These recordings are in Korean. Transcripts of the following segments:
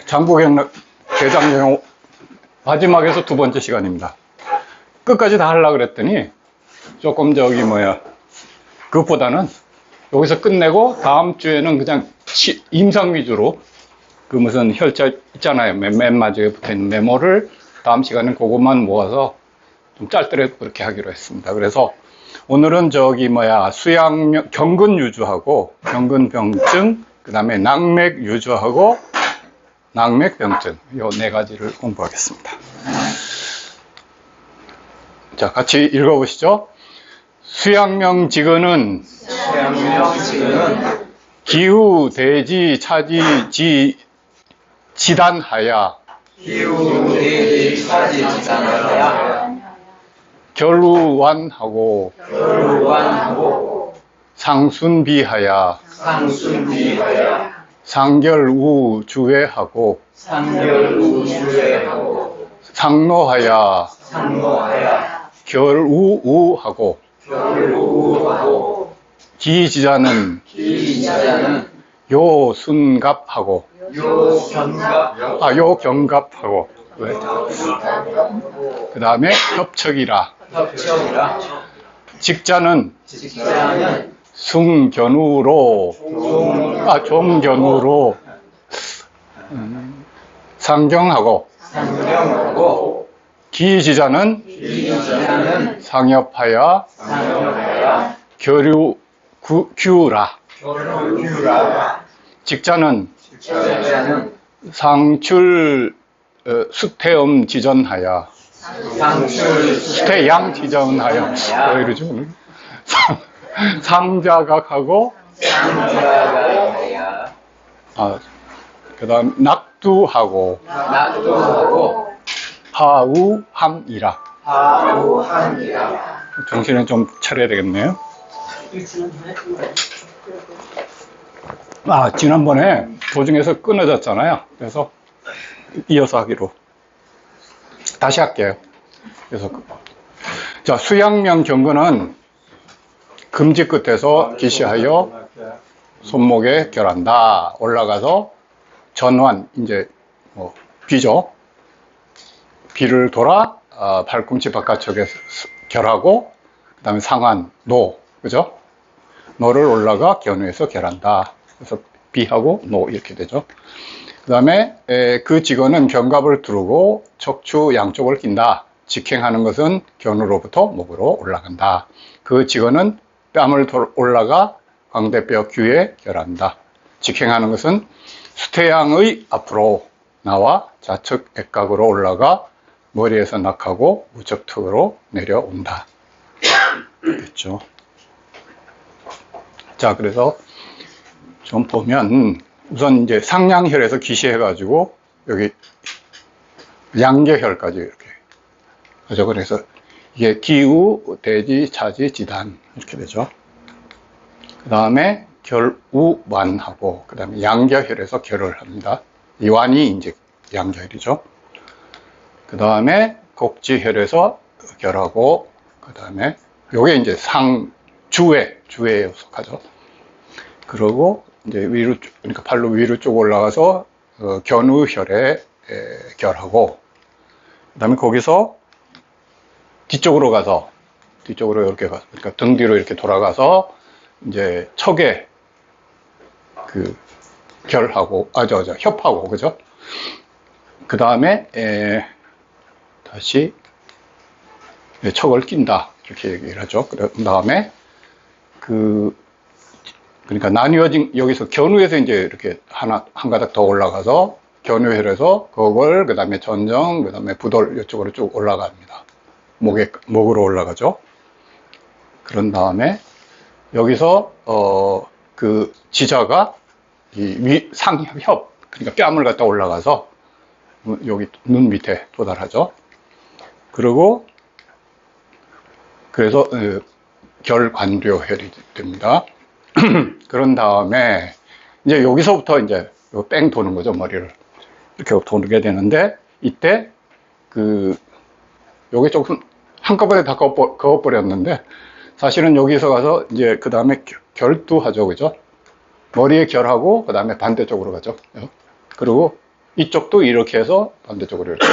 장부경 대장경 마지막에서 두 번째 시간입니다. 끝까지 다 하려고 그랬더니 조금 그것보다는 여기서 끝내고 다음 주에는 그냥 임상 위주로 그 무슨 혈자 있잖아요. 맨 마지막에 붙어있는 메모를 다음 시간에 그것만 모아서 좀 짧더라도 그렇게 하기로 했습니다. 그래서 오늘은 수양명, 경근 유주하고 경근병증, 그 다음에 낙맥 유주하고 낙맥병증, 요 네 가지를 공부하겠습니다. 자, 같이 읽어보시죠. 수양명지근은 기후, 대지, 차지, 지단하야 결루완하고 상순비하야 상결우주회하고 상노하야 결우우하고 기지자는 요순갑하고 요경갑하고 그 다음에 협척이라 직자는 종견우로 상경하고 기지자는 상엽하여 규라 직자는 상출 수태음 지전하여 수태양 지전하여 왜 이러죠? 상자각하고 그 다음 낙두하고 하우함이라. 정신을 좀 차려야 되겠네요. 지난번에 도중에서 끊어졌잖아요. 그래서 이어서 하기로 다시 할게요. 그래서 자, 수양명 경근은 금지 끝에서 기시하여 손목에 결한다. 올라가서 전환, 이제 비죠. 비를 돌아 발꿈치 바깥쪽에 결하고, 그 다음에 상한, 노, 그죠? 노를 올라가 견우에서 결한다. 그래서 비하고 노 이렇게 되죠. 그 다음에 그 직원은 견갑을 두르고 척추 양쪽을 낀다. 직행하는 것은 견우로부터 목으로 올라간다. 그 직원은 뺨을 올라가 광대뼈 귀에 결한다. 직행하는 것은 수태양의 앞으로 나와 좌측 액각으로 올라가 머리에서 낙하고 우측턱으로 내려온다. 그렇죠. 자, 그래서 좀 보면 우선 이제 상양혈에서 기시해가지고 여기 양계혈까지 이렇게 하죠. 그래서 이게 기우, 대지, 차지, 지단 이렇게 되죠. 그 다음에 결우완하고 그 다음에 양계혈에서 결을 합니다. 이 완이 이제 양계혈이죠. 그 다음에 곡지혈에서 결하고 그 다음에 요게 이제 주에 속하죠. 그리고 이제 위로 그러니까 팔로 위로 쭉 올라가서 견우혈에 결하고 그 다음에 거기서 뒤쪽으로 이렇게 가서 그러니까 등 뒤로 이렇게 돌아가서 이제 척에 결하고 협하고 그죠? 그 다음에 다시 척을 낀다 이렇게 얘기를 하죠. 그 다음에 그러니까 나뉘어진 여기서 견우에서 이제 이렇게 한 가닥 더 올라가서 견우혈에서 그걸 그 다음에 전정 그 다음에 부돌 이쪽으로 쭉 올라갑니다. 목으로 올라가죠. 그런 다음에 여기서 그 지자가 이 상협 그러니까 뺨을 갖다 올라가서 여기 눈 밑에 도달하죠. 그리고 그래서 결관료혈이 됩니다. 그런 다음에 이제 여기서부터 이제 뺑 도는 거죠. 머리를 이렇게 도게 되는데 이때 요게 조금 한꺼번에 다 그어버렸는데 사실은 여기서 가서 이제 그 다음에 결두하죠. 그죠? 머리에 결하고 그 다음에 반대쪽으로 가죠. 그리고 이쪽도 이렇게 해서 반대쪽으로 이렇게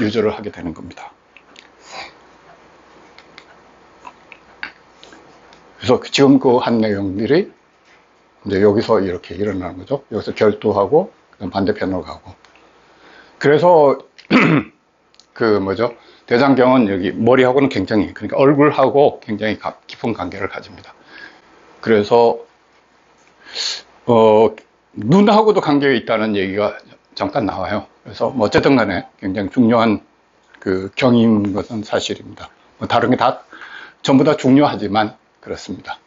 유조를 하게 되는 겁니다. 그래서 지금 그 한 내용들이 이제 여기서 이렇게 일어나는 거죠. 여기서 결도하고 그다음 반대편으로 가고. 그래서 그 뭐죠? 대장경은 여기 머리하고는 굉장히, 그러니까 얼굴하고 굉장히 깊은 관계를 가집니다. 그래서 눈하고도 관계가 있다는 얘기가 잠깐 나와요. 그래서 뭐 어쨌든 간에 굉장히 중요한 그 경인 것은 사실입니다. 뭐 다른 게 다 전부 다 중요하지만 그렇습니다.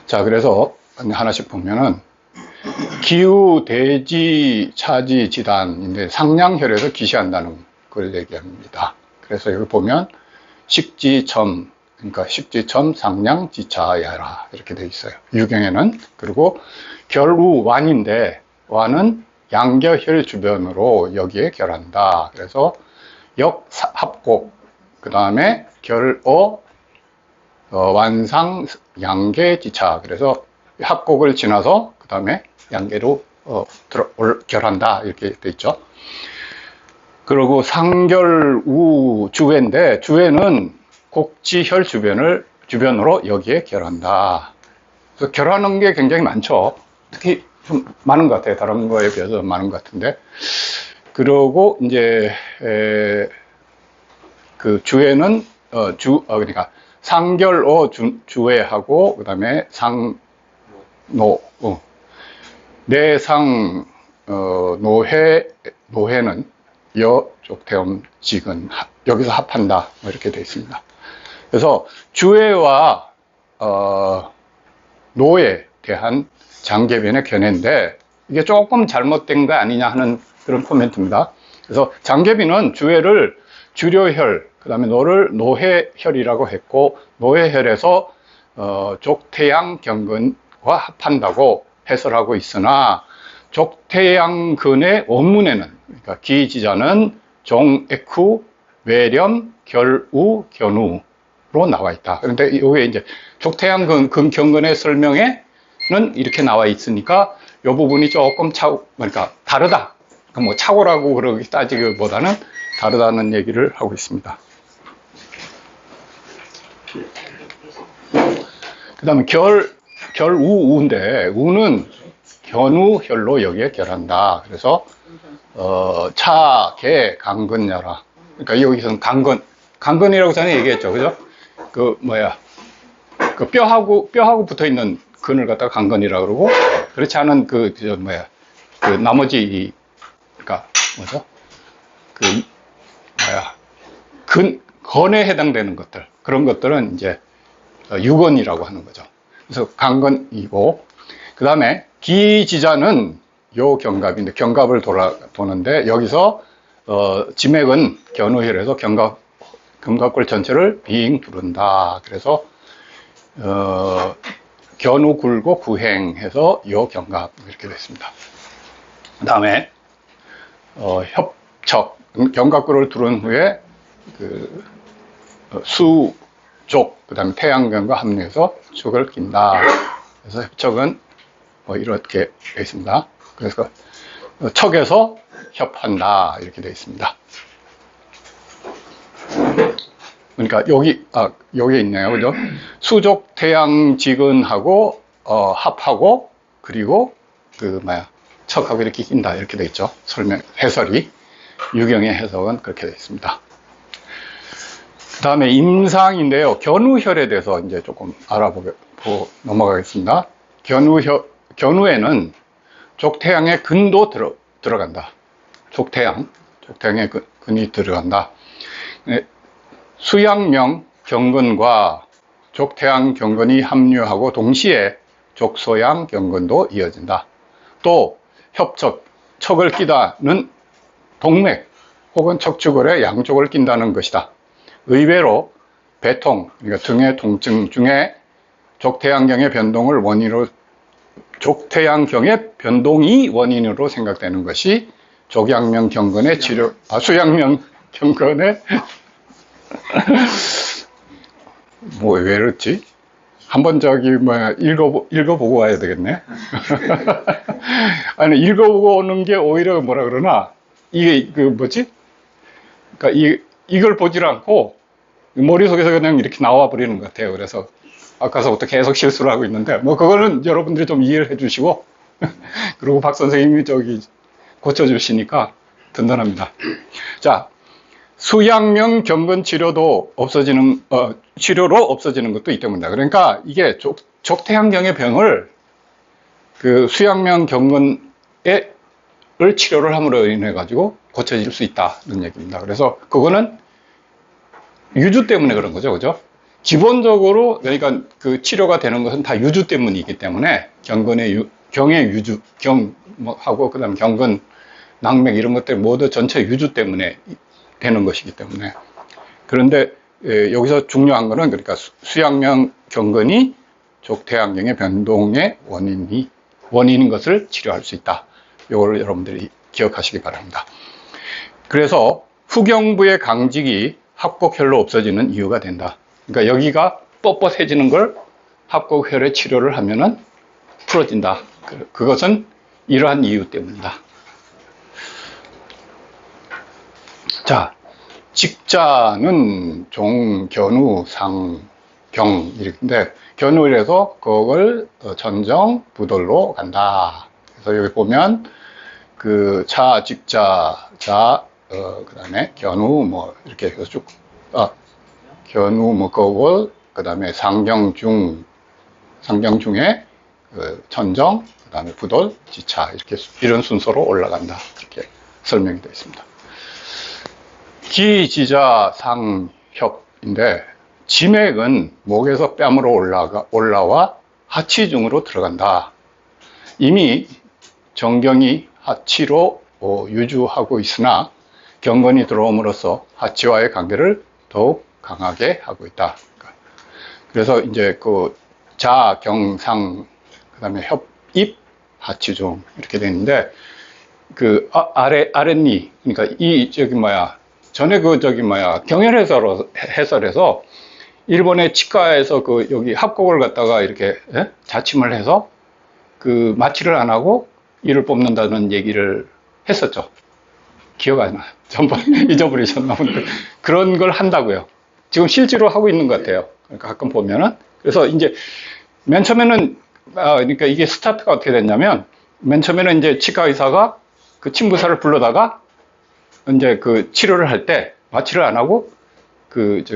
자, 그래서 하나씩 보면은 기후, 대지, 차지, 지단인데 상량혈에서 기시한다는 걸 얘기합니다. 그래서 여기 보면 식지첨, 그러니까 식지첨, 상량, 지차야라 이렇게 되어 있어요. 유경에는. 그리고 결우, 완인데 완은 양겨혈 주변으로 여기에 결한다. 그래서 역, 합곡, 그 다음에 결어, 완상, 양계, 지차. 그래서 합곡을 지나서 그 다음에 양계로 결한다 이렇게 돼 있죠. 그리고 상결우 주회인데 주회는 곡지혈 주변으로 여기에 결한다. 그래서 결하는 게 굉장히 많죠. 특히 좀 많은 것 같아요. 다른 거에 비해서 많은 것 같은데. 그리고 이제 그 주회는 그러니까 상결어 주회하고 그다음에 상노 내상 노회는 여족태음 지근 여기서 합한다 뭐 이렇게 되어 있습니다. 그래서 주회와 노에 대한 장계변의 견해인데 이게 조금 잘못된 거 아니냐 하는 그런 코멘트입니다. 그래서 장계변은 주회를 주료혈, 그 다음에 노를 노해혈이라고 했고, 노해혈에서 족태양 경근과 합한다고 해설하고 있으나, 족태양근의 원문에는, 그러니까 기지자는 종액후, 외렴, 결우, 견우로 나와 있다. 그런데 여기에 이제 족태양근 경근의 설명에는 이렇게 나와 있으니까, 이 부분이 조금 그러니까 다르다. 뭐 착오라고 그러기 따지기보다는 다르다는 얘기를 하고 있습니다. 그 다음에 결우우인데 우는 견우혈로 여기에 결한다. 그래서 차, 개, 강근야라. 그러니까 여기서는 강근이라고 전에 얘기했죠, 그죠? 그 뭐야, 그 뼈하고 붙어 있는 근을 갖다가 강근이라고 그러고 그렇지 않은 그 나머지 그러니까 뭐죠? 건에 해당되는 것들, 그런 것들은 이제 유건이라고 하는 거죠. 그래서 강건이고, 그 다음에 기지자는 요 경갑인데, 경갑을 도는데, 여기서, 지맥은 견우혈에서 견갑골 전체를 빙 두른다. 그래서, 견우 굴고 구행해서 요 경갑, 이렇게 됐습니다. 그 다음에, 협척, 견갑골을 두른 후에, 수족, 그 다음에 태양경과 합류해서 촉을 낀다. 그래서 협척은 이렇게 되어 있습니다. 그래서 척에서 협한다. 이렇게 되어 있습니다. 그러니까 여기 있네요. 그죠? 수족 태양지근하고, 합하고, 그리고 척하고 이렇게 낀다. 이렇게 되어 있죠. 해설이. 유경의 해석은 그렇게 되어 있습니다. 그 다음에 임상인데요. 견우혈에 대해서 이제 조금 알아보고 넘어가겠습니다. 견우에는 족태양의 근도 들어간다. 족태양의 근이 들어간다. 수양명 경근과 족태양 경근이 합류하고 동시에 족소양 경근도 이어진다. 또 척을 끼다는 동맥 혹은 척추골의 양쪽을 낀다는 것이다. 의외로 배통, 그러니까 등의 통증 중에 족태양경의 변동이 원인으로 생각되는 것이 수양명 경건의 왜 이랬지? 한번 저기 뭐 읽어보고 와야 되겠네. 아니 읽어보고 오는 게 오히려 뭐라 그러나 이게 그 뭐지? 그러니까 이걸 보질 않고 머릿속에서 그냥 이렇게 나와 버리는 것 같아요. 그래서 아까서부터 계속 실수를 하고 있는데 뭐 그거는 여러분들이 좀 이해를 해주시고 그리고 박 선생님이 저기 고쳐주시니까 든든합니다. 자, 수양명 경근 치료도 치료로 없어지는 것도 이 때문이다. 그러니까 이게 족태양경의 병을 그 수양명 경근을 치료를 함으로 인해 가지고 고쳐질 수 있다는 얘기입니다. 그래서 그거는 유주 때문에 그런 거죠. 그죠? 기본적으로 그러니까 그 치료가 되는 것은 다 유주 때문이기 때문에 경의 유주, 하고 그다음에 경근, 낙맥 이런 것들 모두 전체 유주 때문에 되는 것이기 때문에. 그런데 여기서 중요한 거는 그러니까 수양명 경근이 족태양경의 변동의 원인인 것을 치료할 수 있다. 이걸 여러분들이 기억하시기 바랍니다. 그래서 후경부의 강직이 합곡혈로 없어지는 이유가 된다. 그러니까 여기가 뻣뻣해지는 걸 합곡혈의 치료를 하면은 풀어진다. 그것은 이러한 이유 때문이다. 자, 직자는 종, 견우, 상, 경 이렇게 견우에서 그걸 전정, 부돌로 간다. 그래서 여기 보면 그 자, 직자, 자, 그 다음에 견우 뭐 이렇게 해서 쭉 견우 뭐 그걸 그 다음에 상경중에 전정, 그 다음에 부돌, 지차 이렇게 이런 순서로 올라간다. 이렇게 설명이 되어 있습니다. 기지자 상협인데 지맥은 목에서 뺨으로 올라와 하치 중으로 들어간다. 이미 정경이 하치로 유주하고 있으나 경건이 들어옴으로써 하치와의 관계를 더욱 강하게 하고 있다. 그래서 이제 그 자, 경, 상, 그 다음에 협, 입, 하치 중 이렇게 되는데 그 아랫니 그러니까 전에 경혈 해설에서 일본의 치과에서 그 여기 합곡을 갖다가 이렇게 자침을 해서 그 마취를 안 하고 이를 뽑는다는 얘기를 했었죠. 기억 안 나요. 전부 잊어버리셨나 본데 그런 걸 한다고요. 지금 실제로 하고 있는 것 같아요. 그러니까 가끔 보면은 그래서 이제 맨 처음에는 그러니까 이게 스타트가 어떻게 됐냐면 맨 처음에는 이제 치과 의사가 그 침구사를 불러다가 이제 그 치료를 할 때 마취를 안 하고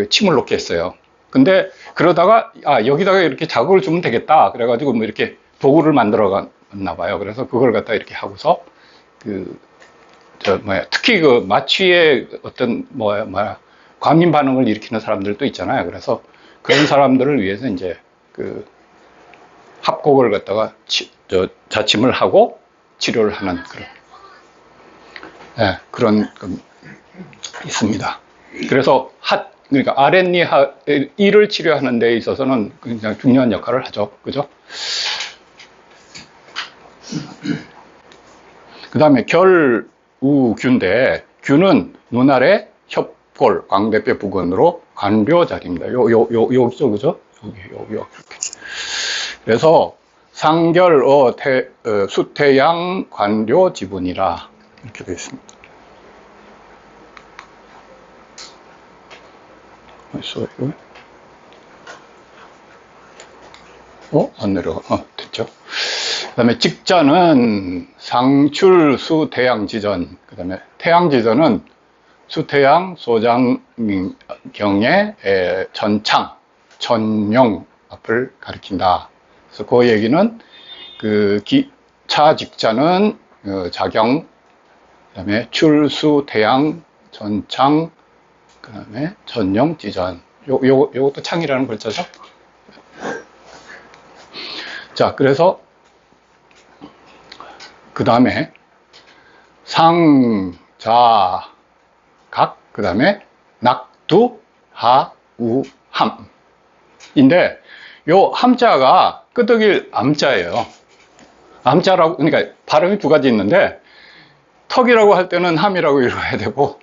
침을 놓게 했어요. 근데 그러다가 여기다가 이렇게 자극을 주면 되겠다. 그래가지고 뭐 이렇게 도구를 만들어 갔나 봐요. 그래서 그걸 갖다 이렇게 하고서 특히 그 마취의 어떤 과민 반응을 일으키는 사람들도 있잖아요. 그래서 그런 사람들을 위해서 이제 그 합곡을 갖다가 자침을 하고 치료를 하는 그런 있습니다. 그래서 그러니까 아랫니 이를 치료하는 데 있어서는 굉장히 중요한 역할을 하죠. 그죠? 그 다음에 결우균인데 균은 눈 아래 협골, 광대뼈 부근으로 관료 자리입니다. 여기죠, 그죠? 여기 이렇게. 그래서 상결 수태양 관료 지분이라 이렇게 되어 있습니다. 안 내려가. 됐죠. 그 다음에 직자는 상출 수태양지전. 그 다음에 태양지전은 수태양 소장경의 전창, 전용 앞을 가리킨다. 그래서 그 얘기는 차직자는 자경, 그 다음에 출수 태양 전창, 그 다음에 전용 지전. 요것도 창이라는 글자죠. 자, 그래서 그 다음에 상, 자, 각, 그 다음에 낙두, 하, 우, 함. 인데, 요 함자가 끄덕일 암자예요. 암자라고, 그러니까 발음이 두 가지 있는데, 턱이라고 할 때는 함이라고 읽어야 되고,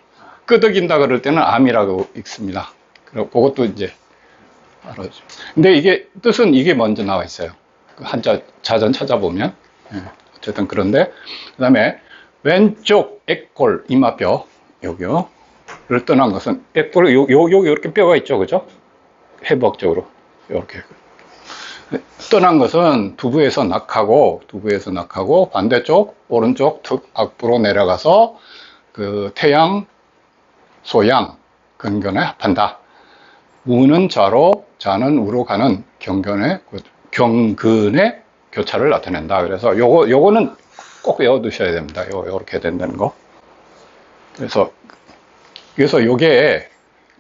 끄덕인다 그럴 때는 암이라고 읽습니다. 그리고 그것도 이제 알아주죠. 근데 이게 뜻은 이게 먼저 나와 있어요. 그 한자 자전 찾아보면. 예, 어쨌든 그런데 그다음에 왼쪽 액골 이마뼈 여기요를 떠난 것은 액골 요 이렇게 뼈가 있죠, 그죠? 해부학적으로 이렇게 떠난 것은 두부에서 낙하고 반대쪽 오른쪽 툭 앞으로 내려가서 그 태양 소양 근견에 합한다. 우는 좌로 자는 우로 가는 경근의 교차를 나타낸다. 그래서 요거는 꼭 외워두셔야 됩니다. 요렇게 된다는 거. 그래서 요게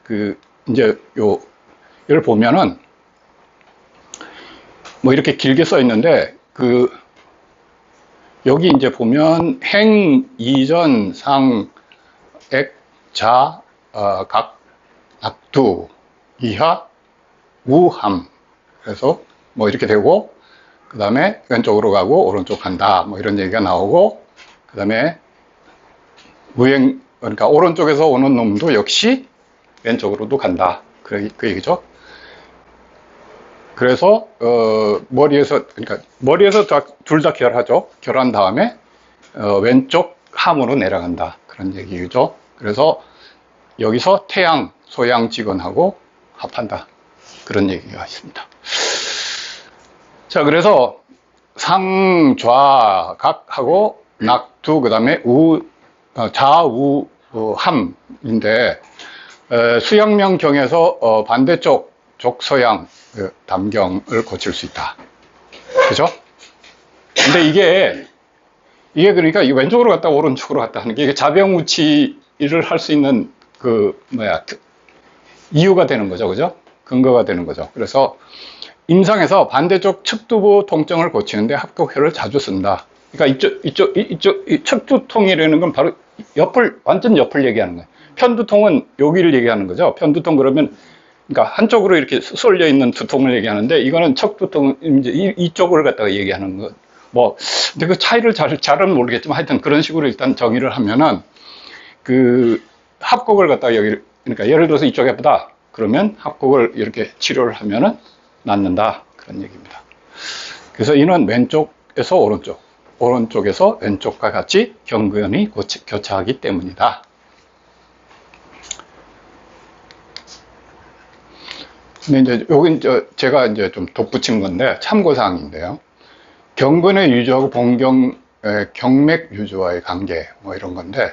그 이제 요를 보면은 뭐 이렇게 길게 써 있는데 그 여기 이제 보면 행, 이전, 상, 액, 자, 각, 낙두, 이하, 우함. 그래서 뭐 이렇게 되고, 그 다음에 왼쪽으로 가고 오른쪽 간다. 뭐 이런 얘기가 나오고, 그 다음에 무행, 그러니까 오른쪽에서 오는 놈도 역시 왼쪽으로도 간다. 그 얘기죠. 그래서 머리에서 둘 다 결하죠. 결한 다음에 왼쪽 함으로 내려간다. 그런 얘기죠. 그래서 여기서 태양, 소양 직언하고 합한다. 그런 얘기가 있습니다. 자, 그래서 상, 좌, 각하고 낙두, 그 다음에 좌우, 함인데 수양명 경에서 반대쪽 족서양 담경을 고칠 수 있다. 그죠? 근데 이게 그러니까 왼쪽으로 갔다 오른쪽으로 갔다 하는 게 이게 자병우치를 할 수 있는 이유가 되는 거죠. 그죠? 근거가 되는 거죠. 그래서 임상에서 반대쪽 측두부 통증을 고치는데 합격혈을 자주 쓴다. 그러니까 이 측두통이라는 건 바로 완전 옆을 얘기하는 거예요. 편두통은 여기를 얘기하는 거죠. 편두통 그러면 그러니까 한쪽으로 이렇게 쏠려 있는 두통을 얘기하는데 이거는 척두통 이제 이쪽을 갖다가 얘기하는 거. 뭐 근데 그 차이를 잘은 모르겠지만 하여튼 그런 식으로 일단 정의를 하면은 그 합곡을 갖다가 여기 그러니까 예를 들어서 이쪽에 아프다 그러면 합곡을 이렇게 치료를 하면은 낫는다 그런 얘기입니다. 그래서 이는 왼쪽에서 오른쪽에서 왼쪽과 같이 경근이 교차하기 때문이다. 근데 이제 여기 제가 이제 좀 덧붙인 건데 참고사항인데요. 경근의 유주하고 경맥 유주와의 관계 뭐 이런 건데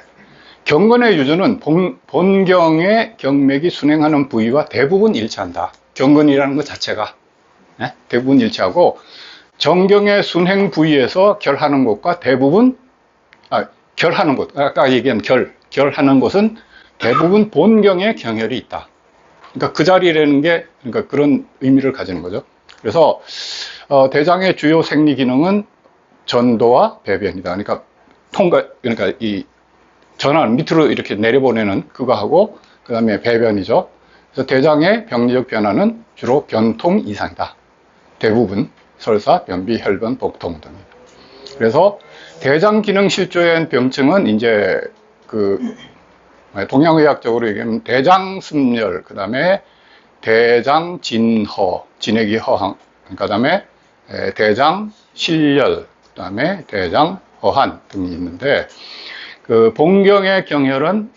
경근의 유주는 본경의 경맥이 순행하는 부위와 대부분 일치한다. 경근이라는 것 자체가 대부분 일치하고 정경의 순행 부위에서 결하는 곳과 대부분 결하는 곳 아까 얘기한 결하는 곳은 대부분 본경의 경혈이 있다. 그러니까 그 자리라는 게 그러니까 그런 의미를 가지는 거죠. 그래서 대장의 주요 생리 기능은 전도와 배변이다. 그러니까 그러니까 이 전환 밑으로 이렇게 내려보내는 그거하고 그다음에 배변이죠. 그래서 대장의 병리적 변화는 주로 변통 이상이다. 대부분 설사, 변비, 혈변, 복통 등. 그래서 대장 기능 실조의 병증은 이제 동양의학적으로 얘기하면 대장습열, 그 다음에 대장진허, 진액이 허항, 그 다음에 대장실열, 그 다음에 대장허한 등이 있는데, 그 본경의 경혈은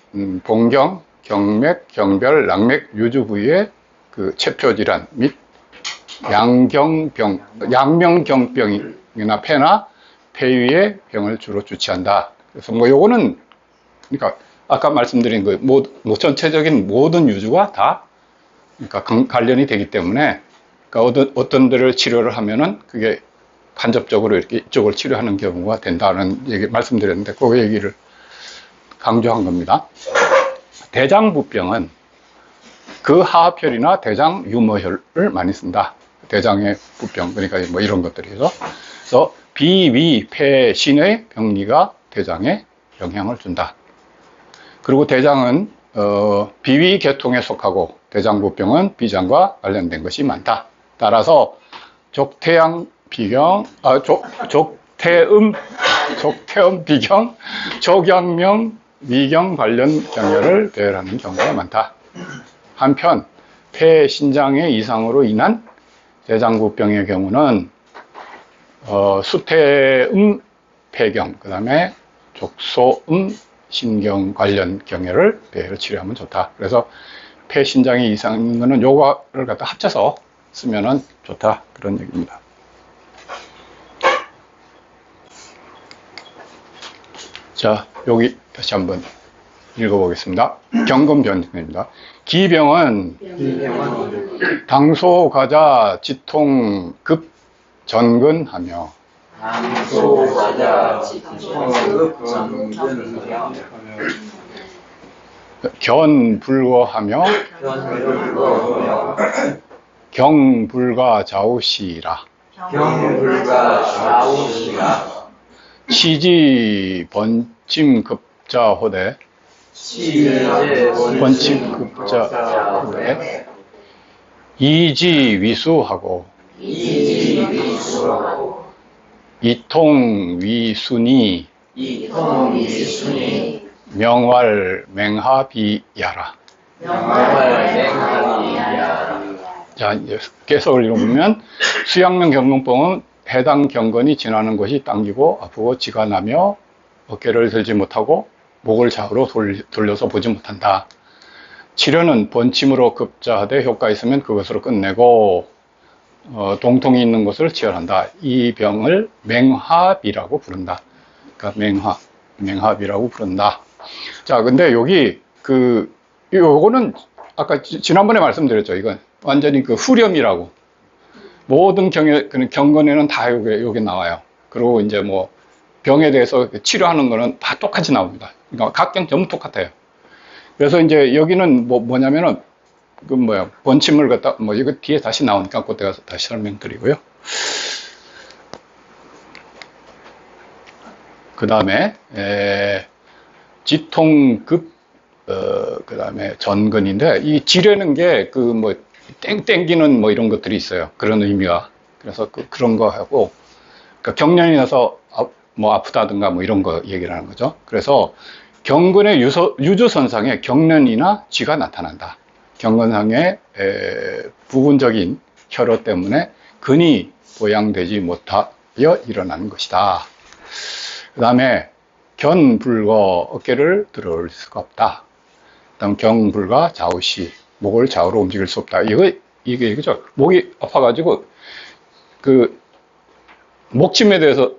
본경, 경맥, 경별, 낙맥, 유주 부위의 그 체표질환 및 양명경병이나 폐나 폐위의 병을 주로 주치한다. 그래서 뭐 요거는 그러니까 아까 말씀드린 그 전체적인 모든 유주가 다 그러니까 관련이 되기 때문에 그러니까 어떤 데를 치료를 하면은 그게 간접적으로 이렇게 이쪽을 치료하는 경우가 된다는 얘기 말씀드렸는데 그 얘기를 강조한 겁니다. 대장부병은 그 하합혈이나 대장 유모혈을 많이 쓴다. 대장의 부병 그러니까 뭐 이런 것들이죠. 그래서 비위 폐신의 병리가 대장에 영향을 준다. 그리고 대장은 비위 계통에 속하고 대장부병은 비장과 관련된 것이 많다. 따라서 족태음 비경, 족양명, 미경 관련 경혈을 배열하는 경우가 많다. 한편 폐 신장의 이상으로 인한 대장부병의 경우는 수태음 폐경, 그 다음에 족소음 신경 관련 경혈을 배로 치료하면 좋다. 그래서 폐 신장이 이상인 거는 요거를 갖다 합쳐서 쓰면은 좋다. 그런 얘기입니다. 자, 여기 다시 한번 읽어보겠습니다. 경금변입니다. 기병은 당소 과자 지통 급 전근하며 견불거하며 경불가 좌우시라. 치지 번침급자 호대 번침급자 호대 이지 위수하고 이통 위순이 명활 맹하비야라. 자, 이제 계속 읽어보면 수양면 경근병은 해당 경근이 지나는 곳이 당기고 아프고 지가 나며 어깨를 들지 못하고 목을 좌우로 돌려서 보지 못한다. 치료는 번침으로 급자하되 효과 있으면 그것으로 끝내고 동통이 있는 곳을 치열한다. 이 병을 맹합이라고 부른다. 그러니까 맹합이라고 부른다. 자, 근데 여기 요거는 아까 지난번에 말씀드렸죠. 이건 완전히 후렴이라고. 모든 경건에는 다 요게 나와요. 그리고 이제 뭐 병에 대해서 치료하는 거는 다 똑같이 나옵니다. 그러니까 각 경 전부 똑같아요. 그래서 이제 여기는 뭐냐면은 번침을 갖다 이거 뒤에 다시 나오니까 그때 가서 다시 설명드리고요. 그 다음에 지통급 그 다음에 전근인데 이 지뢰는 게 땡기는 이런 것들이 있어요. 그런 의미가. 그래서 그런 거 하고 그러니까 경련이 나서 아프다든가 이런 거 얘기를 하는 거죠. 그래서 경근의 유주선상에 경련이나 쥐가 나타난다. 경근상의 부분적인 혈어 때문에 근이 보양되지 못하여 일어나는 것이다. 그 다음에 견불거 어깨를 들어올 수가 없다. 그 다음 경불가 좌우시 목을 좌우로 움직일 수 없다. 이게 그죠? 목이 아파가지고 목침에 대해서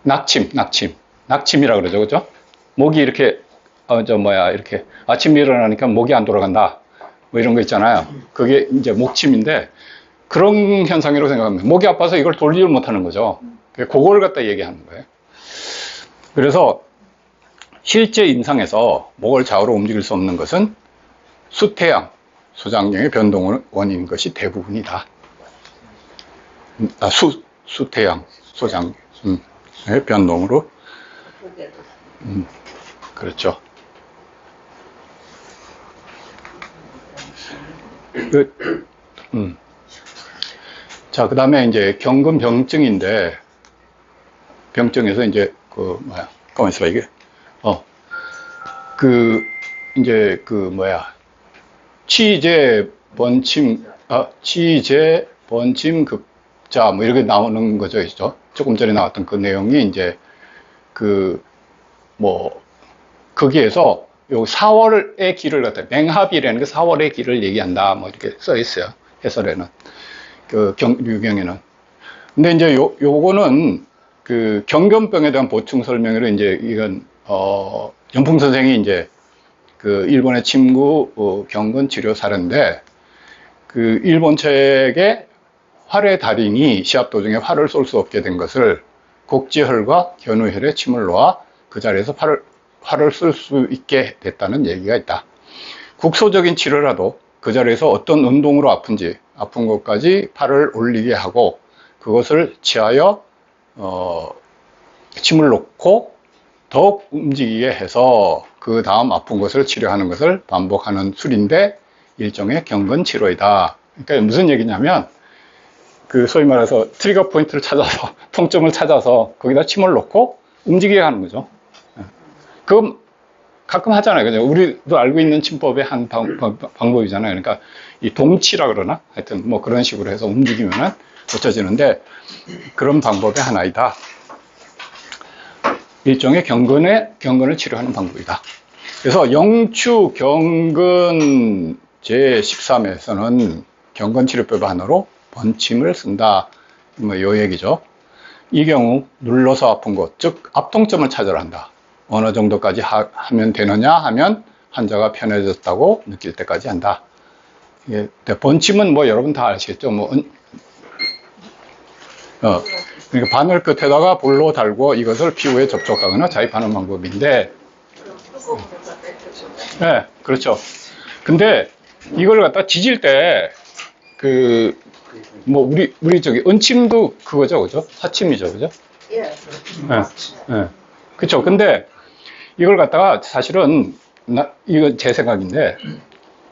낙침이라 그러죠, 그죠? 목이 이렇게 이렇게 아침에 일어나니까 목이 안 돌아간다. 이런 거 있잖아요. 그게 이제 목침인데 그런 현상이라고 생각합니다. 목이 아파서 이걸 돌리지 못하는 거죠. 그걸 갖다 얘기하는 거예요. 그래서 실제 임상에서 목을 좌우로 움직일 수 없는 것은 수태양, 소장경의 변동 원인인 것이 대부분이다. 수태양, 소장의 변동으로. 그렇죠. 자, 그 다음에 이제 경근병증인데, 병증에서 이제 가만 있어봐, 이게. 치제 번침급자, 이렇게 나오는 거죠, 있죠? 조금 전에 나왔던 그 내용이 이제, 거기에서 요 4월의 길을 갖다, 맹합이라는 게 4월의 길을 얘기한다, 이렇게 써 있어요. 해설에는. 유경에는. 근데 이제 요거는 경근병에 대한 보충 설명으로 이제 이건, 연풍 선생이 이제 일본의 침구 경근 치료 사례인데 일본 책에 활의 달인이 시합 도중에 활을 쏠 수 없게 된 것을 곡지혈과 견우혈에 침을 놓아 그 자리에서 활을 쓸 수 있게 됐다는 얘기가 있다. 국소적인 치료라도 그 자리에서 어떤 운동으로 아픈 것까지 팔을 올리게 하고 그것을 취하여 침을 놓고 더욱 움직이게 해서 그 다음 아픈 것을 치료하는 것을 반복하는 술인데 일종의 경근 치료이다. 그러니까 무슨 얘기냐면 소위 말해서 트리거 포인트를 찾아서 통점을 찾아서 거기다 침을 놓고 움직이게 하는 거죠. 그럼 가끔 하잖아요. 그죠? 우리도 알고 있는 침법의 한 방법이잖아요. 그러니까 이 동치라 그러나? 하여튼 뭐 그런 식으로 해서 움직이면은 고쳐지는데 그런 방법의 하나이다. 일종의 경근을 치료하는 방법이다. 그래서 영추 경근 제13에서는 경근치료법 하나로 번침을 쓴다. 뭐 요 얘기죠. 이 경우 눌러서 아픈 곳, 즉 압통점을 찾으러 한다. 어느 정도까지 하면 되느냐 하면 환자가 편해졌다고 느낄 때까지 한다. 이게 번침은 뭐 여러분 다 아시겠죠. 뭐 그러니까 바늘 끝에다가 볼로 달고 이것을 피부에 접촉하거나 자입하는 방법인데, 네, 그렇죠. 근데 이걸 갖다 지질 때 뭐 우리 저기 은침도 그거죠, 그죠? 사침이죠, 그죠? 예. 네. 그렇죠. 근데 이걸 갖다가 사실은 이건 제 생각인데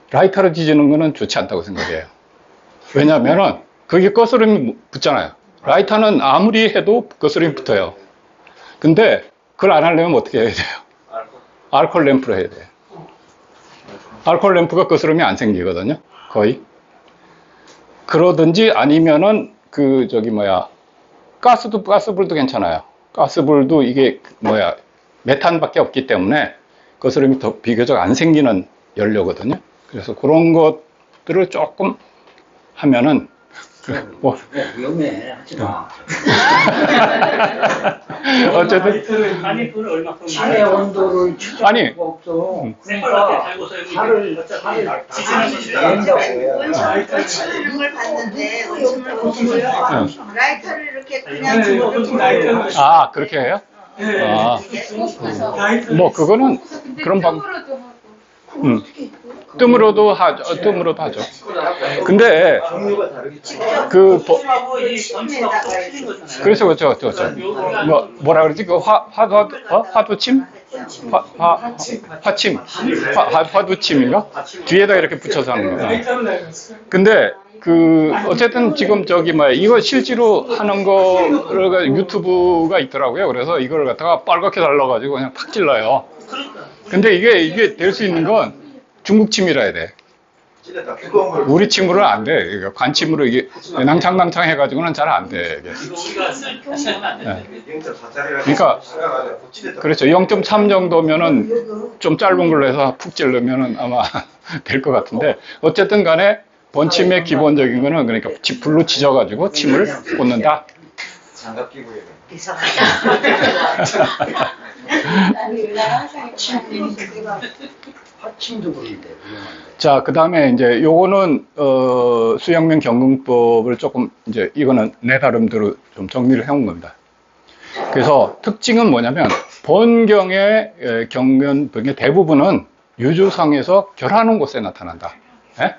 라이터로 지지는 거는 좋지 않다고 생각해요. 왜냐하면은 거기에 거스름이 붙잖아요. 라이터는 아무리 해도 거스름이 붙어요. 근데 그걸 안 하려면 어떻게 해야 돼요? 알코올 램프로 해야 돼요. 알코올 램프가 거스름이 안 생기거든요, 거의. 그러든지 아니면은 가스불도 괜찮아요. 가스불도 이게 메탄밖에 없기 때문에 거스름이 더 비교적 안 생기는 연료거든요. 그래서 그런 것들을 조금 하면은 위험해, 하지 마. 어쨌든 아니 그걸 얼마큼 실내 온도를 아니. 수가 없어. 생각을 달고서 살을 낸다고 해요. 원침하는 걸 봤는데 원침을 보시고요. 라이터를 이렇게 그냥 그렇게 해요? 뭐 그거는 그런 방법. 뜸으로도 하죠. 근데 그렇죠. 뭐라 그러지? 그 화두침? 화두침인가? 뒤에다 이렇게 붙여서 하는 거예요. 근데 어쨌든 지금 이거 실제로 하는 거가 유튜브가 있더라고요. 그래서 이걸 갖다가 빨갛게 달라가지고 그냥 탁 찔러요. 근데 이게 될 수 있는 건 중국침이라 해야 돼. 우리 침으로는 안 돼. 관침으로 이게 낭창낭창 해가지고는 잘 안 돼. 이게. 그러니까 그렇죠. 0.3 정도면은 좀 짧은 걸로 해서 푹 찌르면은 아마 될 것 같은데 어쨌든 간에 번침의 기본적인 거는 그러니까 불로 지져가지고 침을 꽂는다. 장갑 끼고 해야 돼. 화침도 그런데 위험한데. 자, 그 다음에 이제 요거는 수양면 경근법을 조금 이제 이거는 내 나름대로 좀 정리를 해온 겁니다. 그래서 특징은 뭐냐면 번경의 경근병의 대부분은 유주상에서 결하는 곳에 나타난다. 예?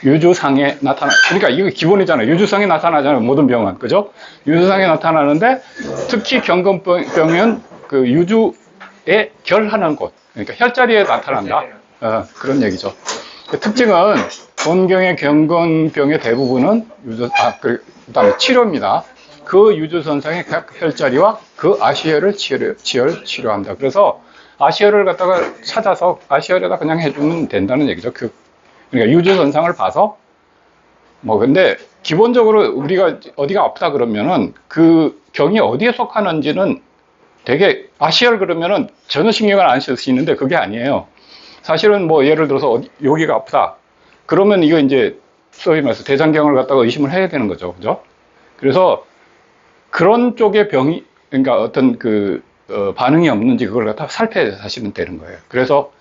유주상에 그러니까 이거 기본이잖아요. 유주상에 나타나잖아요. 모든 병은. 그죠? 유주상에 나타나는데 특히 경근병은 그 유주에 결하는 곳. 그러니까 혈자리에 나타난다. 그런 얘기죠. 그 특징은 번경의 경근병의 대부분은 그다음에 치료입니다. 그 유주선상의 각 혈자리와 그 아시혈을 치료한다. 그래서 아시혈을 갖다가 찾아서 아시혈에다 그냥 해주면 된다는 얘기죠. 그러니까 유주선상을 봐서 근데 기본적으로 우리가 어디가 아프다 그러면은 그 경이 어디에 속하는지는 되게 아시혈 그러면은 전혀 신경을 안 쓸 수 있는데 그게 아니에요. 사실은 예를 들어서 여기가 아프다. 그러면 이거 이제 소위 말해서 대장경을 갖다가 의심을 해야 되는 거죠. 그죠? 그래서 그런 쪽의 병이 그러니까 어떤 반응이 없는지 그걸 갖다 살펴야 사실은 되는 거예요. 그래서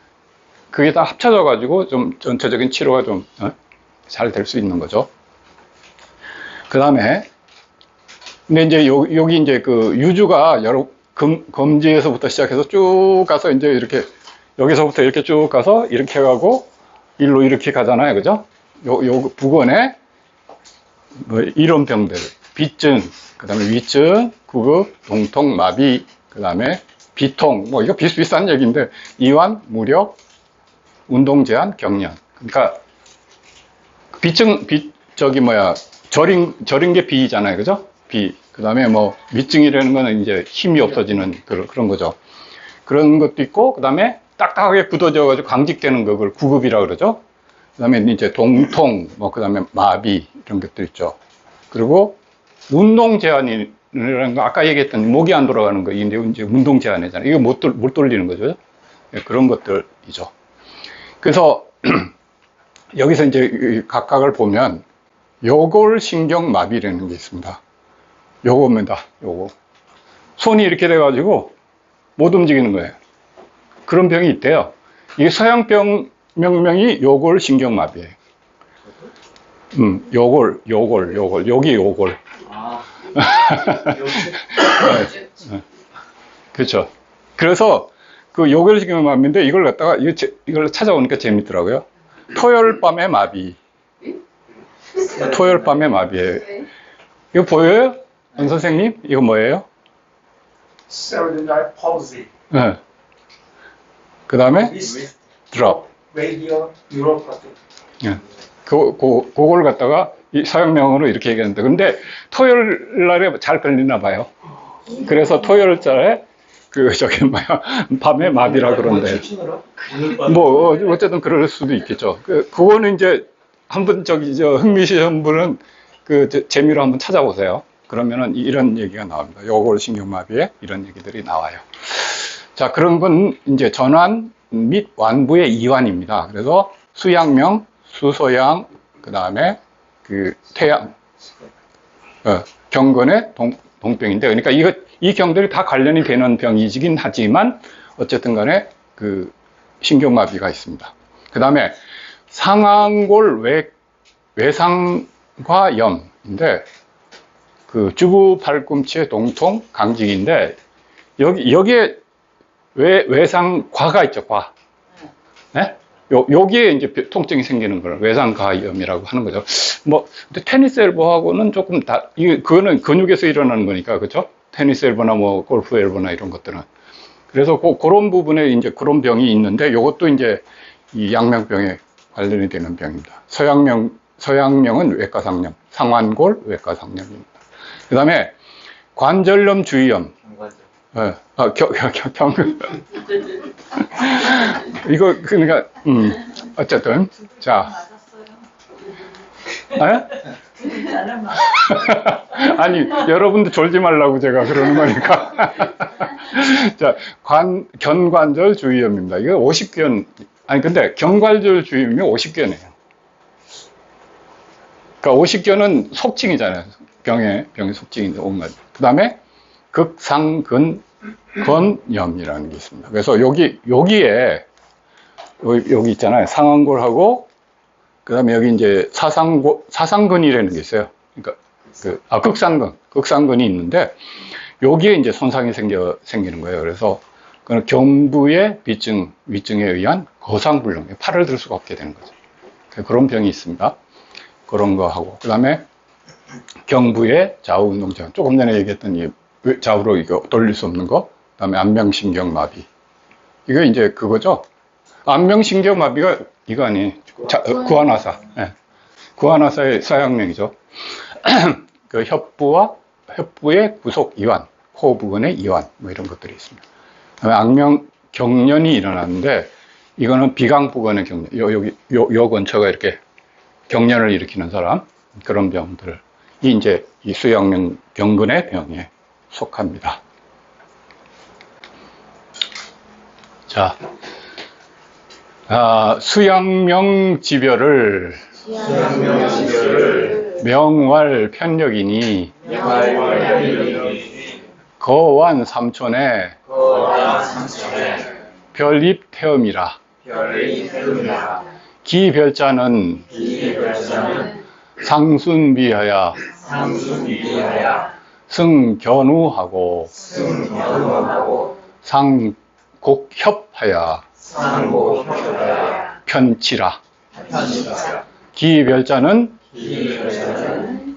그게 다 합쳐져 가지고 좀 전체적인 치료가 좀 잘 될 수 있는 거죠. 그 다음에 근데 이제 여기 이제 유주가 여러 검지에서부터 시작해서 쭉 가서 이제 이렇게 여기서부터 이렇게 쭉 가서 이렇게 가고 일로 이렇게 가잖아요. 그죠? 요 부근에 이런 병들, 비증, 그 다음에 위증, 구급, 동통, 마비, 그 다음에 비통, 이거 비슷비슷한 얘기인데 이완, 무력, 운동 제한, 경련. 그러니까 비증, 저린 게 비잖아요. 그죠? 비. 그 다음에 위증이라는 거는 이제 힘이 없어지는 그런 거죠. 그런 것도 있고, 그 다음에 딱딱하게 굳어져가지고 강직되는 거, 그걸 구급이라 그러죠. 그 다음에 이제 동통, 뭐, 그 다음에 마비, 이런 것들 있죠. 그리고 운동 제한이라는 거, 아까 얘기했던 목이 안 돌아가는 거, 이게 이제 운동 제한이잖아요. 이거 못 돌리는 거죠. 네, 그런 것들이죠. 그래서 여기서 이제 각각을 보면 요골 신경마비라는 게 있습니다. 요겁니다. 요거. 손이 이렇게 돼가지고 못 움직이는 거예요. 그런 병이 있대요. 이게 서양병 명명이 요골 신경마비예요. 요골. 여기 요골. 아, 네. 그렇죠. 그래서 그 요골 신경마비인데 이걸 갖다가 이걸 찾아오니까 재밌더라고요. 토요일밤의 마비. 토요일밤의 마비예요. 이거 보여요? 원 선생님? 이거 뭐예요? cerebral palsy, 네. 그 다음에 드롭. radial neuropathy. 예. 그걸 갖다가 이 서양명으로 이렇게 얘기하는데, 근데 토요일 날에 잘 걸리나 봐요. 그래서 토요일 날에 밤에 마비라 그런데. 뭐, 어쨌든 그럴 수도 있겠죠. 그거는 이제 한번 흥미있으신 분은 재미로 한번 찾아보세요. 그러면은 이런 얘기가 나옵니다. 요골 신경마비에 이런 얘기들이 나와요. 자, 그런 건 이제 전환 및 완부의 이완입니다. 그래서 수양명, 수소양, 그 다음에 태양, 경건의 동병인데, 그러니까 이 경들이 다 관련이 되는 병이긴 하지만, 어쨌든 간에 신경마비가 있습니다. 그 다음에 상완골 외상과염인데, 주부 팔꿈치의 동통, 강직인데, 여기에 외상과가 있죠, 과. 네? 여기에 이제 통증이 생기는 걸 외상과염이라고 하는 거죠. 뭐, 근데 테니스 엘보하고는 조금 그거는 근육에서 일어나는 거니까, 그죠? 테니스 엘보나 뭐, 골프 엘보나 이런 것들은. 그래서 그런 부분에 이제 그런 병이 있는데, 요것도 이제 이 양명병에 관련이 되는 병입니다. 서양명은 외과상염, 상완골 외과상염입니다. 그 다음에 관절염 주의염. 네. 이거, 그러니까, 어쨌든. 자. 아니, 여러분도 졸지 말라고 제가 그러는 거니까. 자, 견관절 주의염입니다. 이거 50견, 근데 견관절 주의염이 50견이에요. 그러니까 50견은 속칭이잖아요. 병의 속칭인데, 온갖. 그 다음에 극상근염이라는 게 있습니다. 그래서 여기에 여기 있잖아요. 상완골하고, 그 다음에 여기 이제 사상근이라는 게 있어요. 그러니까, 극상근이 있는데, 여기에 이제 손상이 생기는 거예요. 그래서, 경부의 위증에 의한 거상불능, 팔을 들 수가 없게 되는 거죠. 그런 병이 있습니다. 그런 거 하고. 그 다음에, 경부의 좌우 운동제한. 조금 전에 얘기했던 좌우로 이거 돌릴 수 없는 거. 그 다음에 안면신경마비. 이거 이제 그거죠. 안면신경마비가 이거 아니에요. 구안화사. 네. 구안화사의 서양명이죠. 협부의 구속 이완, 코 부근의 이완, 뭐 이런 것들이 있습니다. 그다음에 악명 경련이 일어나는데, 이거는 비강 부근의 경련. 요 근처가 이렇게 경련을 일으키는 사람, 그런 병들이 이제 이 수양명 경근의 병에 속합니다. 자, 수양명 지별을 명활 편력이니 거완 삼촌의 별입 태음이라. 기별자는 상순비하야 승견우하고 상곡협하야 편치라. 기별자는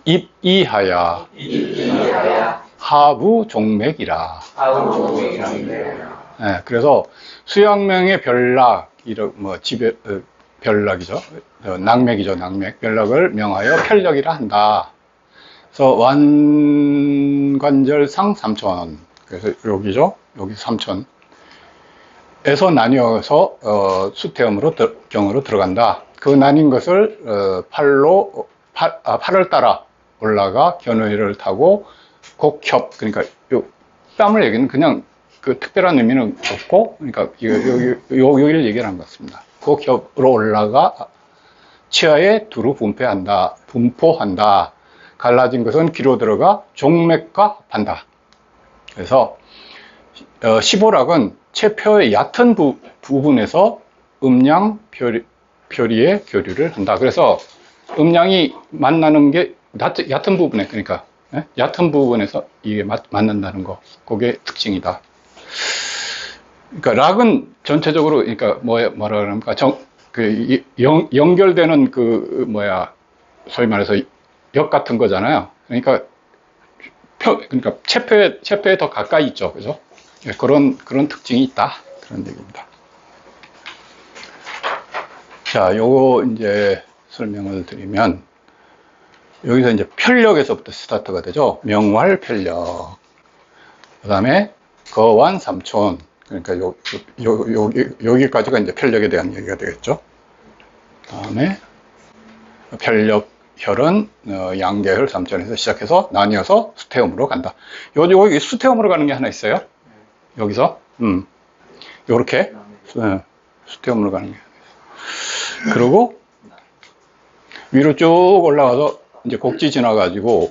입이하야 하부 종맥이라. 네, 그래서 수양명의 별락, 별락이죠. 낙맥이죠, 낙맥. 별락을 명하여 편력이라 한다. 그래서 완관절상 삼촌. 그래서 여기죠. 여기 삼촌. 나뉘어서 수태음으로 경으로 들어간다. 그 나뉜 것을 팔을 따라 올라가 견우회를 타고 곡협, 그러니까 요 뺨을 얘기는 그냥 그 특별한 의미는 없고, 그러니까 여기를 얘기를 한 것 같습니다. 곡협으로 올라가 치아에 두루 분포한다. 갈라진 것은 귀로 들어가 종맥과 합한다. 그래서 시보락은 체표의 얕은 부분에서 음양 표리의 교류를 한다. 그래서 음양이 만나는 게 얕은 부분에, 그러니까 얕은 부분에서 이게 맞는다는 거, 그게 특징이다. 그러니까 락은 전체적으로, 그러니까 뭐라 그럽니까, 연결되는 소위 말해서 역 같은 거잖아요. 그러니까 체표에 더 가까이 있죠, 그죠? 그런 특징이 있다, 그런 얘기입니다. 자, 요거 이제 설명을 드리면, 여기서 이제 편력에서부터 스타트가 되죠. 명활 편력. 그 다음에 거완 삼촌. 그러니까 여기까지가 이제 편력에 대한 얘기가 되겠죠. 그 다음에 편력혈은 양계혈 삼촌에서 시작해서 나뉘어서 수태음으로 간다. 여기 수태음으로 가는 게 하나 있어요. 여기서 요렇게 수태음으로 가는 게. 그리고 위로 쭉 올라가서 이제 곡지 지나가지고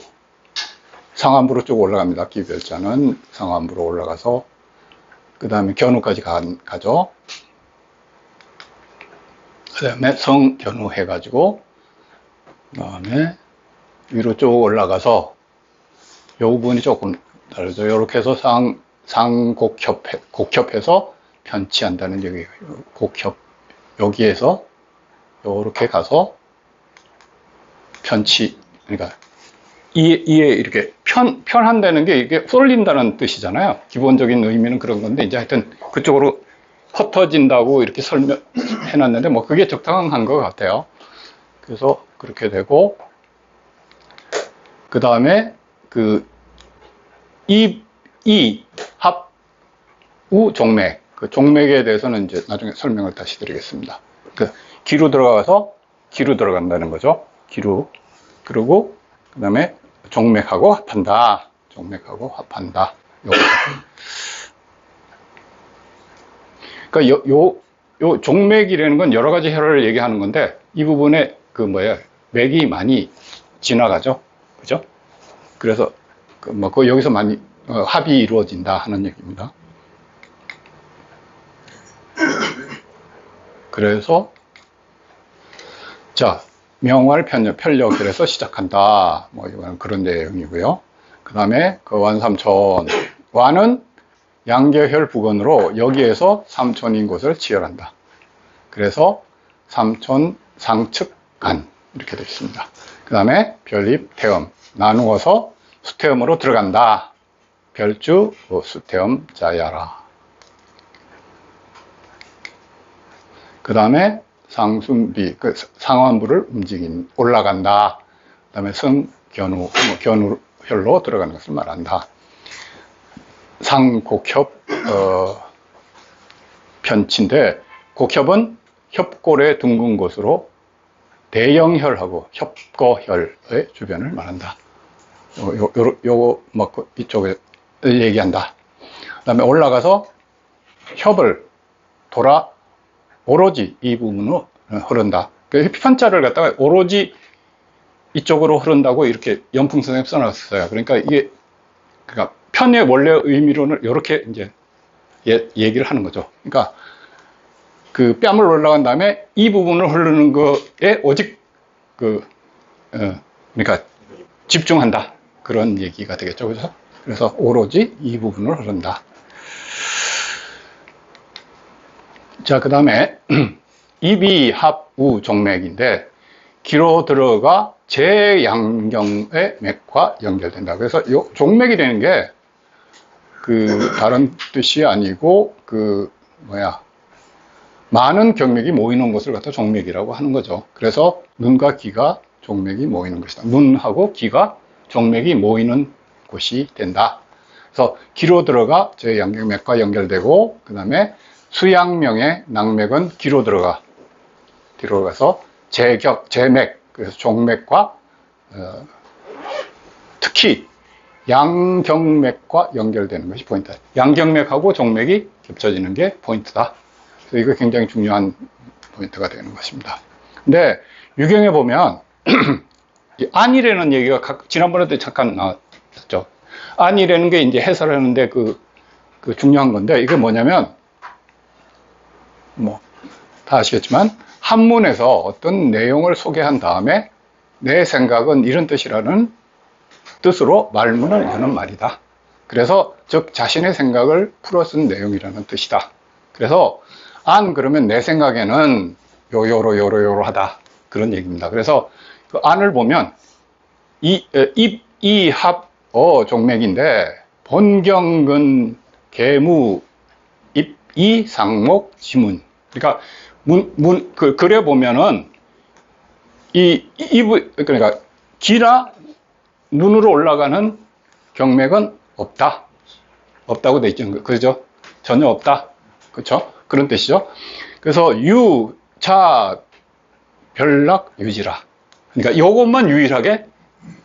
상안부로 쭉 올라갑니다. 기별자는 상안부로 올라가서 그 다음에 견우까지 가죠. 그 다음에 성견우 해가지고 그 다음에 위로 쭉 올라가서 요 부분이 조금 다르죠. 이렇게 해서 곡협해서 편치한다는 얘기예요. 곡협 여기에서 요렇게 가서 편치, 그러니까 이에 이렇게 편한다는 게 이게 쏠린다는 뜻이잖아요. 기본적인 의미는 그런 건데, 이제 하여튼 그쪽으로 흩어진다고 이렇게 설명해놨는데, 뭐 그게 적당한 것 같아요. 그래서 그렇게 되고, 그 다음에 합우 종맥, 그 종맥에 대해서는 이제 나중에 설명을 다시 드리겠습니다. 귀로 들어가서 귀로 들어간다는 거죠. 귀로. 그리고 그 다음에 종맥하고 합한다. 종맥하고 합한다. 그러니까 요 종맥이라는 건 여러 가지 혈을 얘기하는 건데, 이 부분에 맥이 많이 지나가죠. 그죠? 그래서 여기서 많이 합이 이루어진다 하는 얘기입니다. 그래서 자, 명활 편력에서 시작한다. 이건 그런 내용이고요. 그 다음에 거완 삼촌. 완은 양계혈 부근으로 여기에서 삼촌인 곳을 치열한다. 그래서 삼촌 상측간 이렇게 되어 있습니다. 그 다음에 별입 태음. 나누어서 수태음으로 들어간다. 별주 수태음 자야라. 그 다음에 상순비, 상완부를 올라간다. 그 다음에 견우혈로 들어가는 것을 말한다. 상곡협, 편치인데, 곡협은 협골의 둥근 곳으로 대영혈하고 협거혈의 주변을 말한다. 이쪽에 얘기한다. 그 다음에 올라가서 협을 오로지 이 부분으로 흐른다. 편자를 갖다가 오로지 이쪽으로 흐른다고 이렇게 연풍 선생님 써놨어요. 그러니까 이게, 편의 원래 의미로는 이렇게 이제 얘기를 하는 거죠. 그러니까 그 뺨을 올라간 다음에 이 부분을 흐르는 거에 오직 그러니까 집중한다. 그런 얘기가 되겠죠. 그래서 오로지 이 부분을 흐른다. 자, 그 다음에 입이 합우 종맥인데, 귀로 들어가 제양경의 맥과 연결된다. 그래서 이 종맥이 되는 게 다른 뜻이 아니고 많은 경맥이 모이는 것을 갖다 종맥이라고 하는 거죠. 그래서 눈과 귀가 종맥이 모이는 것이다. 눈하고 귀가 종맥이 모이는 곳이 된다. 그래서 귀로 들어가 제양경맥과 연결되고, 그 다음에 수양명의 낭맥은 뒤로 들어가서 제맥, 그래서 종맥과 특히 양경맥과 연결되는 것이 포인트다. 양경맥하고 종맥이 겹쳐지는 게 포인트다. 그래서 이거 굉장히 중요한 포인트가 되는 것입니다. 근데 유경에 보면 이 안이라는 얘기가 지난번에도 잠깐 나왔죠. 안이라는 게 이제 해설하는데 그 중요한 건데, 이게 뭐냐면 뭐 다 아시겠지만 한문에서 어떤 내용을 소개한 다음에 내 생각은 이런 뜻이라는 뜻으로 말문을 여는 말이다. 그래서 즉 자신의 생각을 풀어 쓴 내용이라는 뜻이다. 그래서 안 그러면 내 생각에는 요로 하다, 그런 얘기입니다. 그래서 그 안을 보면 이합어 종맥인데 본경근 계무 입이 상목 지문. 그러니까 글에 보면은 그러니까 귀나 눈으로 올라가는 경맥은 없다고 돼 있죠. 그죠? 전혀 없다. 그렇죠? 그런 뜻이죠. 그래서 유, 자, 별락, 유지라. 그러니까 이것만 유일하게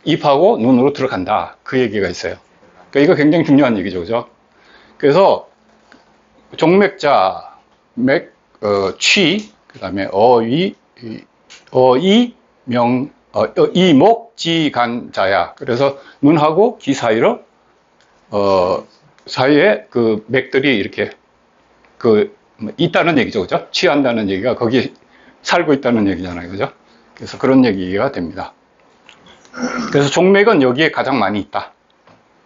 입하고 눈으로 들어간다. 그 얘기가 있어요. 그러니까 이거 굉장히 중요한 얘기죠. 그죠? 그래서 종맥자, 맥, 취, 그 다음에 이목지간자야. 그래서 눈하고 귀 사이로 사이에 그 맥들이 이렇게 있다는 얘기죠. 그죠? 취한다는 얘기가 거기 살고 있다는 얘기잖아요. 그죠? 그래서 그런 얘기가 됩니다. 그래서 종맥은 여기에 가장 많이 있다.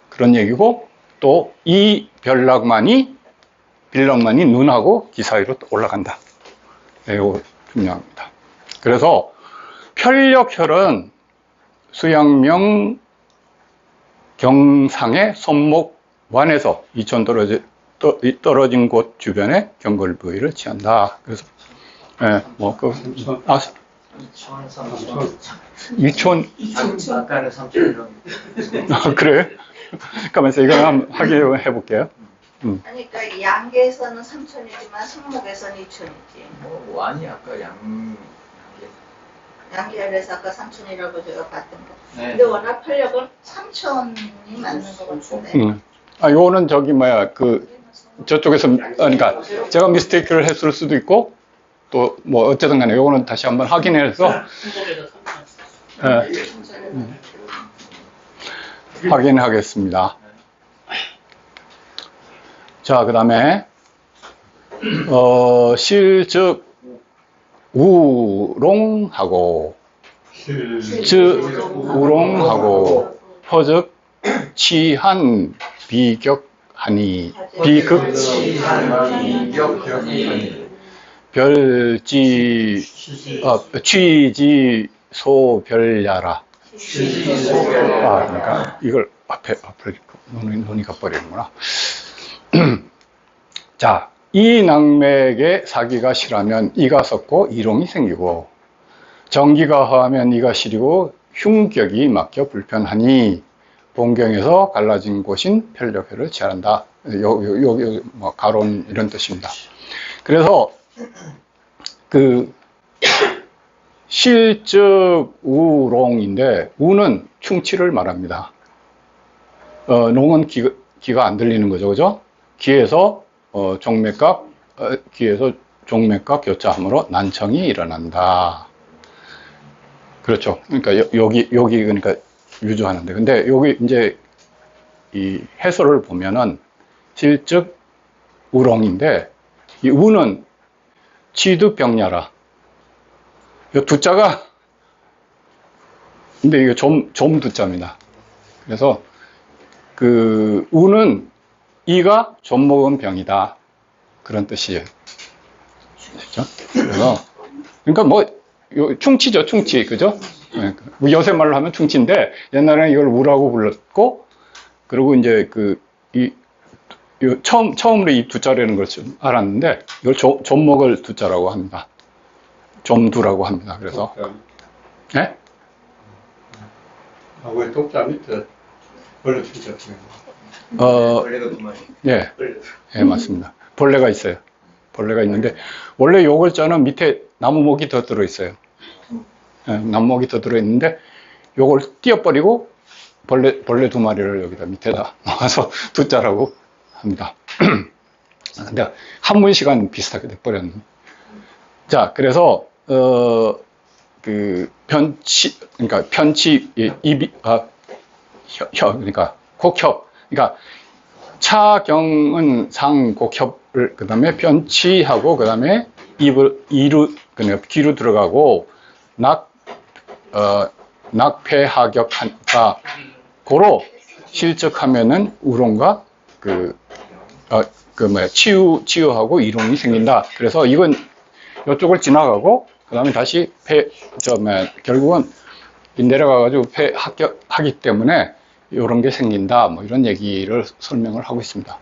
그런 얘기고, 또 이 빌럭만이 눈하고 귀 사이로 올라간다. 이거 중요합니다. 그래서 편력혈은 수양명 경상의 손목완에서 2000 떨어진 곳 주변에 경골 부위를 취한다. 그래서 아까는 3,000원. 그래? 가만있어. 이거 한번 확인해 볼게요. 그러니까 양계에서는 3,000이지만 손목에서는 2,000이지. 뭐 완이 아까 양계열에서 아까 3,000이라고 제가 봤던 거. 네. 근데 워낙 편력은 3,000이 맞는 것 같은데. 요거는 저쪽에서, 그러니까 제가 미스테이크를 했을 수도 있고, 또 뭐 어쨌든 간에 요거는 다시 한번 확인해서 확인하겠습니다. 자, 그 다음에 실즉 우롱하고 우롱하고 허즉 취한 비격하니 취지 소별야라. 그러니까 이걸 앞에 눈이 가버리는구나. 자, 이 낭맥에 사기가 실하면 이가 썩고 이롱이 생기고, 정기가 허하면 이가 시리고 흉격이 막혀 불편하니 본경에서 갈라진 곳인 편력회를 취한다. 여기 뭐 가론 이런 뜻입니다. 그래서 실즉 우롱인데, 우는 충치를 말합니다. 롱은 귀가 안 들리는 거죠. 그죠? 귀에서 종맥과 교차함으로 난청이 일어난다. 그렇죠. 그러니까 여기 그러니까 유주하는데, 근데 여기 이제 이 해설을 보면은 실즉 우롱인데, 이 우는 취득병야라. 이 두자가, 근데 이게 좀 두자입니다. 그래서 우는 이가 좀 먹은 병이다. 그런 뜻이에요. 그렇죠? 그러니까 뭐, 충치죠, 충치. 그죠? 요새 말로 하면 충치인데, 옛날에는 이걸 우라고 불렀고, 그리고 이제 처음으로 이 두자라는 걸 좀 알았는데, 이걸 좀 먹을 두자라고 합니다. 좀두라고 합니다. 그래서. 예? 왜 독자 밑에 벌레 진짜 벌레가 두 마리. 예, 맞습니다. 벌레가 있어요. 벌레가 있는데, 원래 요 글자는 밑에 나무목이 더 들어있어요. 나무목이 더 들어있는데, 요걸 띄어버리고, 벌레 두 마리를 여기다 밑에다 놓아서 두 자라고 합니다. 근데 한문 시간 비슷하게 돼버렸네. 자, 그래서, 그러니까 편치, 그러니까 곡협. 그러니까 차경은 상곡협을, 그 다음에 편치하고, 그 다음에 그냥 귀로 들어가고, 낙폐하격한가, 고로 실적하면은 우롱과 치유하고 이롱이 생긴다. 그래서 이건 이쪽을 지나가고, 그 다음에 다시 결국은 내려가가지고 합격하기 때문에 이런 게 생긴다. 뭐 이런 얘기를 설명을 하고 있습니다.